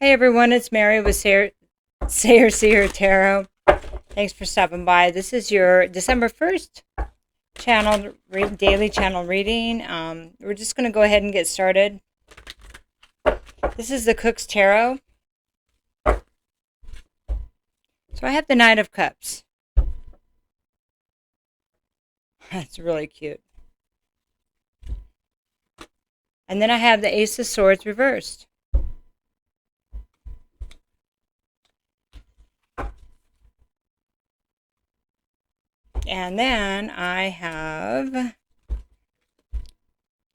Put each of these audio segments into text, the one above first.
Hey everyone, it's Mary with SayreSeer Tarot. Thanks for stopping by. This is your December 1st daily channel reading. We're just going to go ahead and get started. This is the Cook's Tarot. So I have the Knight of Cups. That's really cute. And then I have the Ace of Swords reversed. And then I have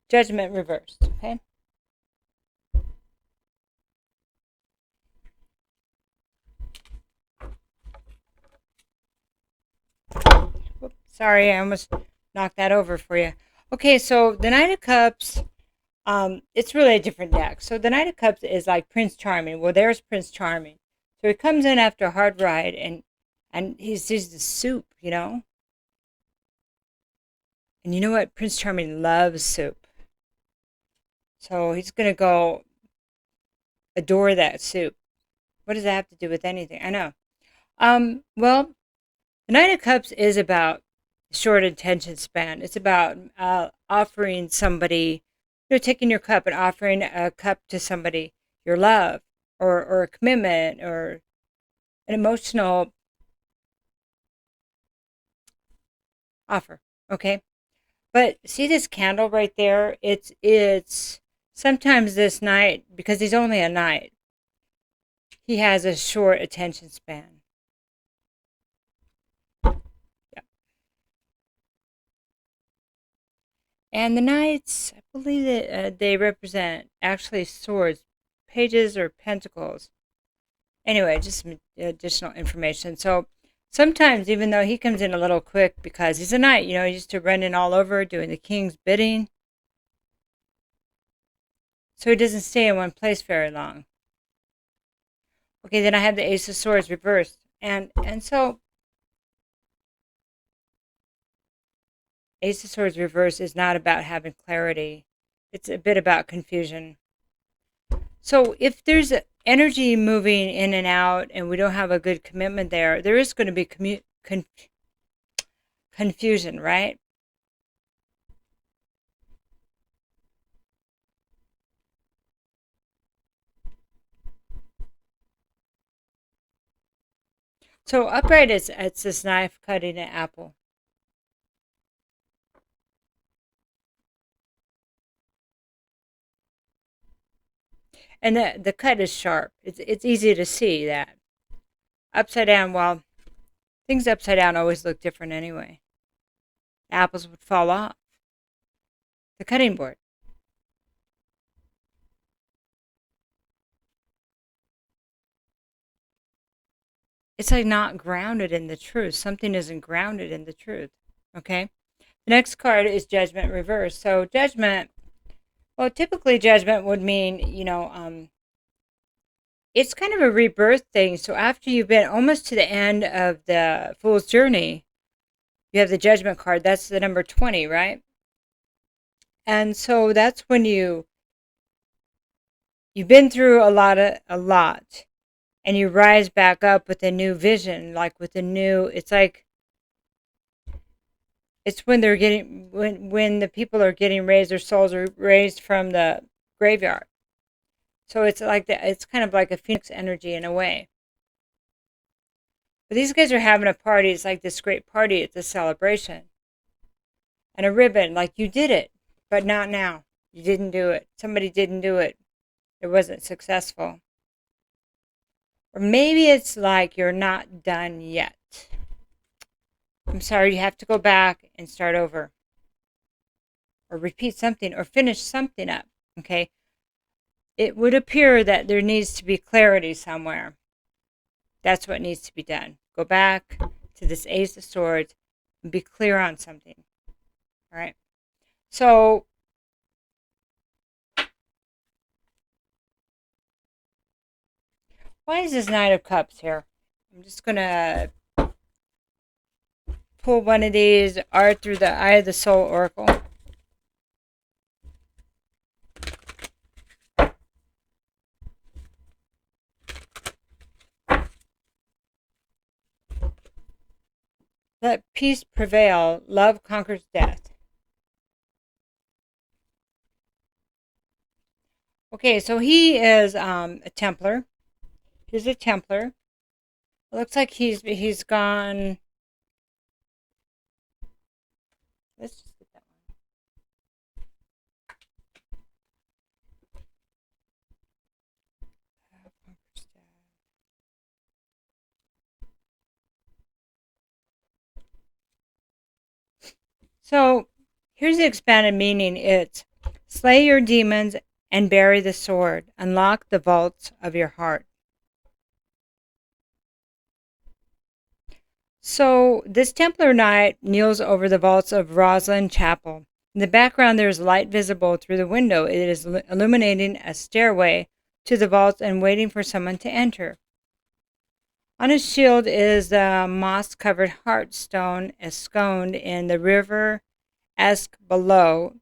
Judgment reversed, okay? Oops, sorry, I almost knocked that over for you. Okay, so the Knight of Cups, it's really a different deck. So the Knight of Cups is like Prince Charming. Well, there's Prince Charming. So he comes in after a hard ride, and he's just the soup, you know? And you know what? Prince Charming loves soup. So he's going to go adore that soup. What does that have to do with anything? I know. Well, the Knight of Cups is about short attention span. It's about offering somebody, taking your cup and offering a cup to somebody, your love, or a commitment, or an emotional offer, okay? But see this candle right there? It's sometimes this knight, because he's only a knight, he has a short attention span. Yeah. And the knights, I believe that they represent actually swords, pages, or pentacles. Anyway, just some additional information. So sometimes, even though he comes in a little quick because he's a knight, he's used to running all over, doing the king's bidding. So he doesn't stay in one place very long. Okay, then I have the Ace of Swords reversed. And so Ace of Swords reversed is not about having clarity. It's a bit about confusion. So if there's energy moving in and out and we don't have a good commitment there is going to be confusion, right? So upright, it's this knife cutting an apple. And the cut is sharp. It's easy to see that. Upside down, well, things upside down always look different anyway. Apples would fall off the cutting board. It's like not grounded in the truth. Something isn't grounded in the truth. Okay? The next card is Judgment reversed. So Judgment, well, typically Judgment would mean, it's kind of a rebirth thing. So after you've been almost to the end of the Fool's Journey, you have the Judgment card. That's the number 20, right? And so that's when you've been through a lot, and you rise back up with a new vision, like with a new, it's when they're getting, when the people are getting raised, their souls are raised from the graveyard. So it's like it's kind of like a phoenix energy in a way. But these guys are having a party. It's like this great party. It's a celebration. And a ribbon, like you did it, but not now. You didn't do it. Somebody didn't do it. It wasn't successful. Or maybe it's like you're not done yet. I'm sorry, you have to go back and start over. Or repeat something, or finish something up, okay? It would appear that there needs to be clarity somewhere. That's what needs to be done. Go back to this Ace of Swords and be clear on something. All right? So, why is this Knight of Cups here? I'm just going to pull one of these Art Through the Eye of the Soul Oracle. Let peace prevail. Love conquers death. Okay, so he is a Templar. He's a Templar. It looks like he's gone. Let's just get that one. So here's the expanded meaning. It's slay your demons and bury the sword. Unlock the vaults of your heart. So this Templar Knight kneels over the vaults of Rosslyn Chapel. In the background, there is light visible through the window. It is illuminating a stairway to the vaults and waiting for someone to enter. On his shield is the moss-covered heartstone ensconced in the river Esk below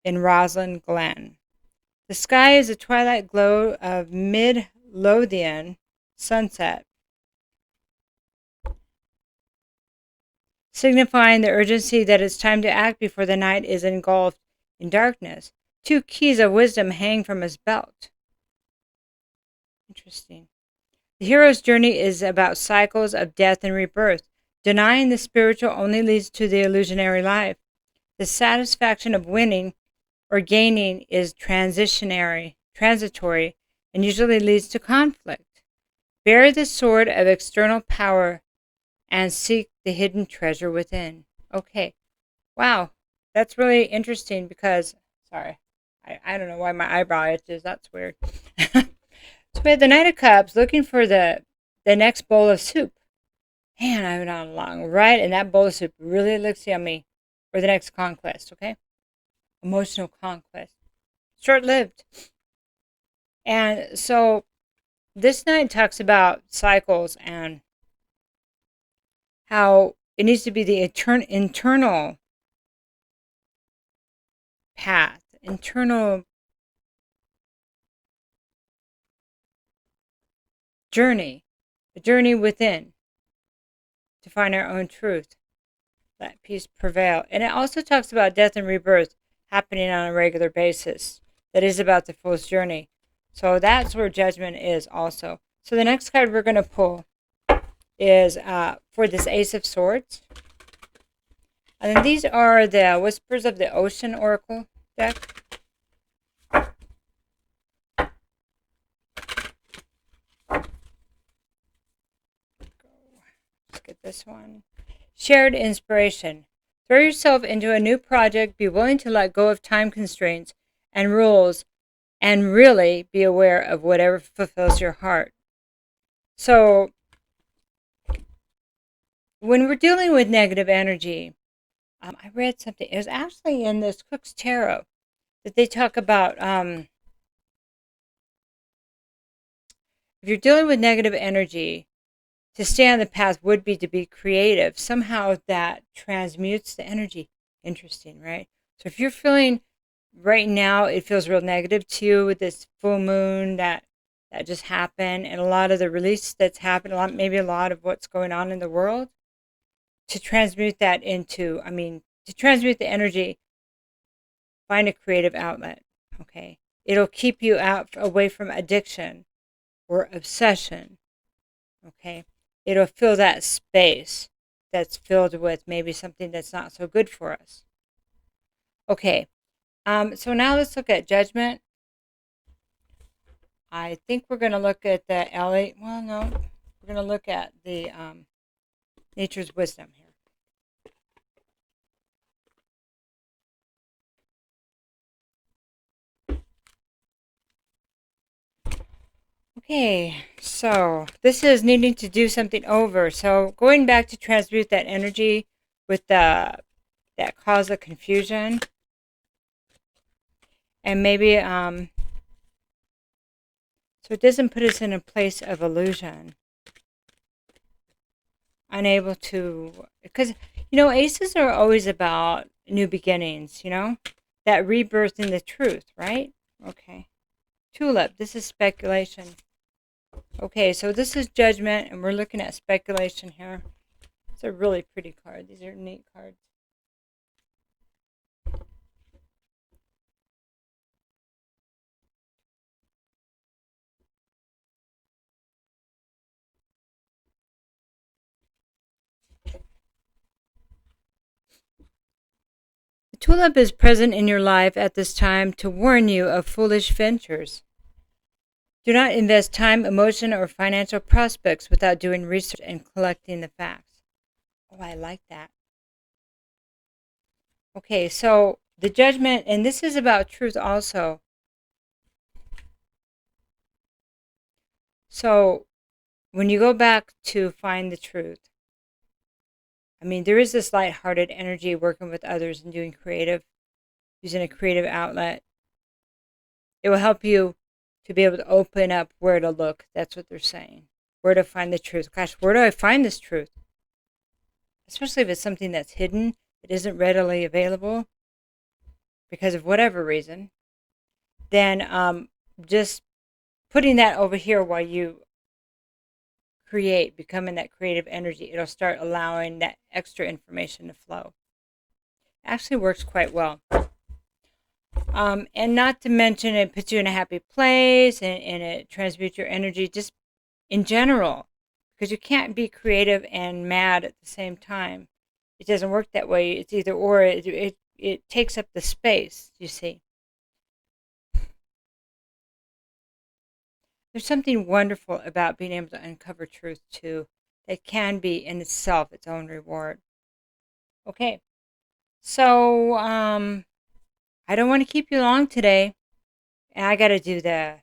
in Rosslyn Glen. The sky is a twilight glow of mid-Lothian sunset, signifying the urgency that it's time to act before the night is engulfed in darkness. 2 keys of wisdom hang from his belt. Interesting. The hero's journey is about cycles of death and rebirth. Denying the spiritual only leads to the illusionary life. The satisfaction of winning or gaining is transitory, and usually leads to conflict. Bear the sword of external power and seek the hidden treasure within. Okay. Wow. That's really interesting because, sorry, I don't know why my eyebrow itches. That's weird. So we had the Knight of Cups looking for the next bowl of soup. Man, I've been on a long ride, and that bowl of soup really looks yummy. Or the next conquest, okay? Emotional conquest. Short-lived. And so this night talks about cycles and how it needs to be the internal path, internal journey, the journey within to find our own truth. Let peace prevail. And it also talks about death and rebirth happening on a regular basis. That is about the fool's journey. So that's where judgment is also. So the next card we're going to pull is for this Ace of Swords. And then these are the Whispers of the Ocean Oracle deck. Let's get this one. Shared inspiration. Throw yourself into a new project. Be willing to let go of time constraints and rules and really be aware of whatever fulfills your heart. So when we're dealing with negative energy, I read something. It was actually in this Cook's Tarot that they talk about if you're dealing with negative energy, to stay on the path would be to be creative. Somehow that transmutes the energy. Interesting, right? So if you're feeling right now, it feels real negative to you with this full moon that just happened and a lot of the release that's happened, maybe a lot of what's going on in the world, to transmute that into, to transmute the energy, find a creative outlet, okay? It'll keep you away from addiction or obsession, okay? It'll fill that space that's filled with maybe something that's not so good for us. Okay, so now let's look at judgment. I think we're going to look at the well, no, we're going to look at the nature's wisdom here. Okay, so this is needing to do something over. So going back to transmute that energy with that cause of confusion. And maybe, so it doesn't put us in a place of illusion. Unable to, because, aces are always about new beginnings, that rebirth in the truth, right? Okay. Tulip, this is speculation. Okay, so this is judgment, and we're looking at speculation here. It's a really pretty card. These are neat cards. The tulip is present in your life at this time to warn you of foolish ventures. Do not invest time, emotion, or financial prospects without doing research and collecting the facts. Oh, I like that. Okay, so the judgment, and this is about truth also. So when you go back to find the truth, I mean, there is this lighthearted energy working with others and doing creative, using a creative outlet. It will help you to be able to open up where to look. That's what they're saying. Where to find the truth. Gosh, where do I find this truth? Especially if it's something that's hidden, that isn't readily available because of whatever reason. Then just putting that over here while you create, becoming that creative energy, it'll start allowing that extra information to flow. It actually works quite well. And not to mention, it puts you in a happy place and it transmutes your energy just in general, because you can't be creative and mad at the same time. It doesn't work that way. It's either or. It takes up the space, you see. There's something wonderful about being able to uncover truth, too, that can be in itself its own reward. Okay, so I don't want to keep you long today. And I got to do the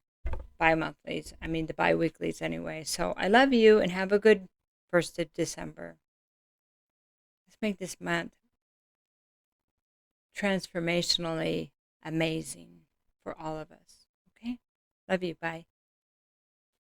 the bi-weeklies anyway. So I love you and have a good 1st of December. Let's make this month transformationally amazing for all of us. Okay? Love you. Bye.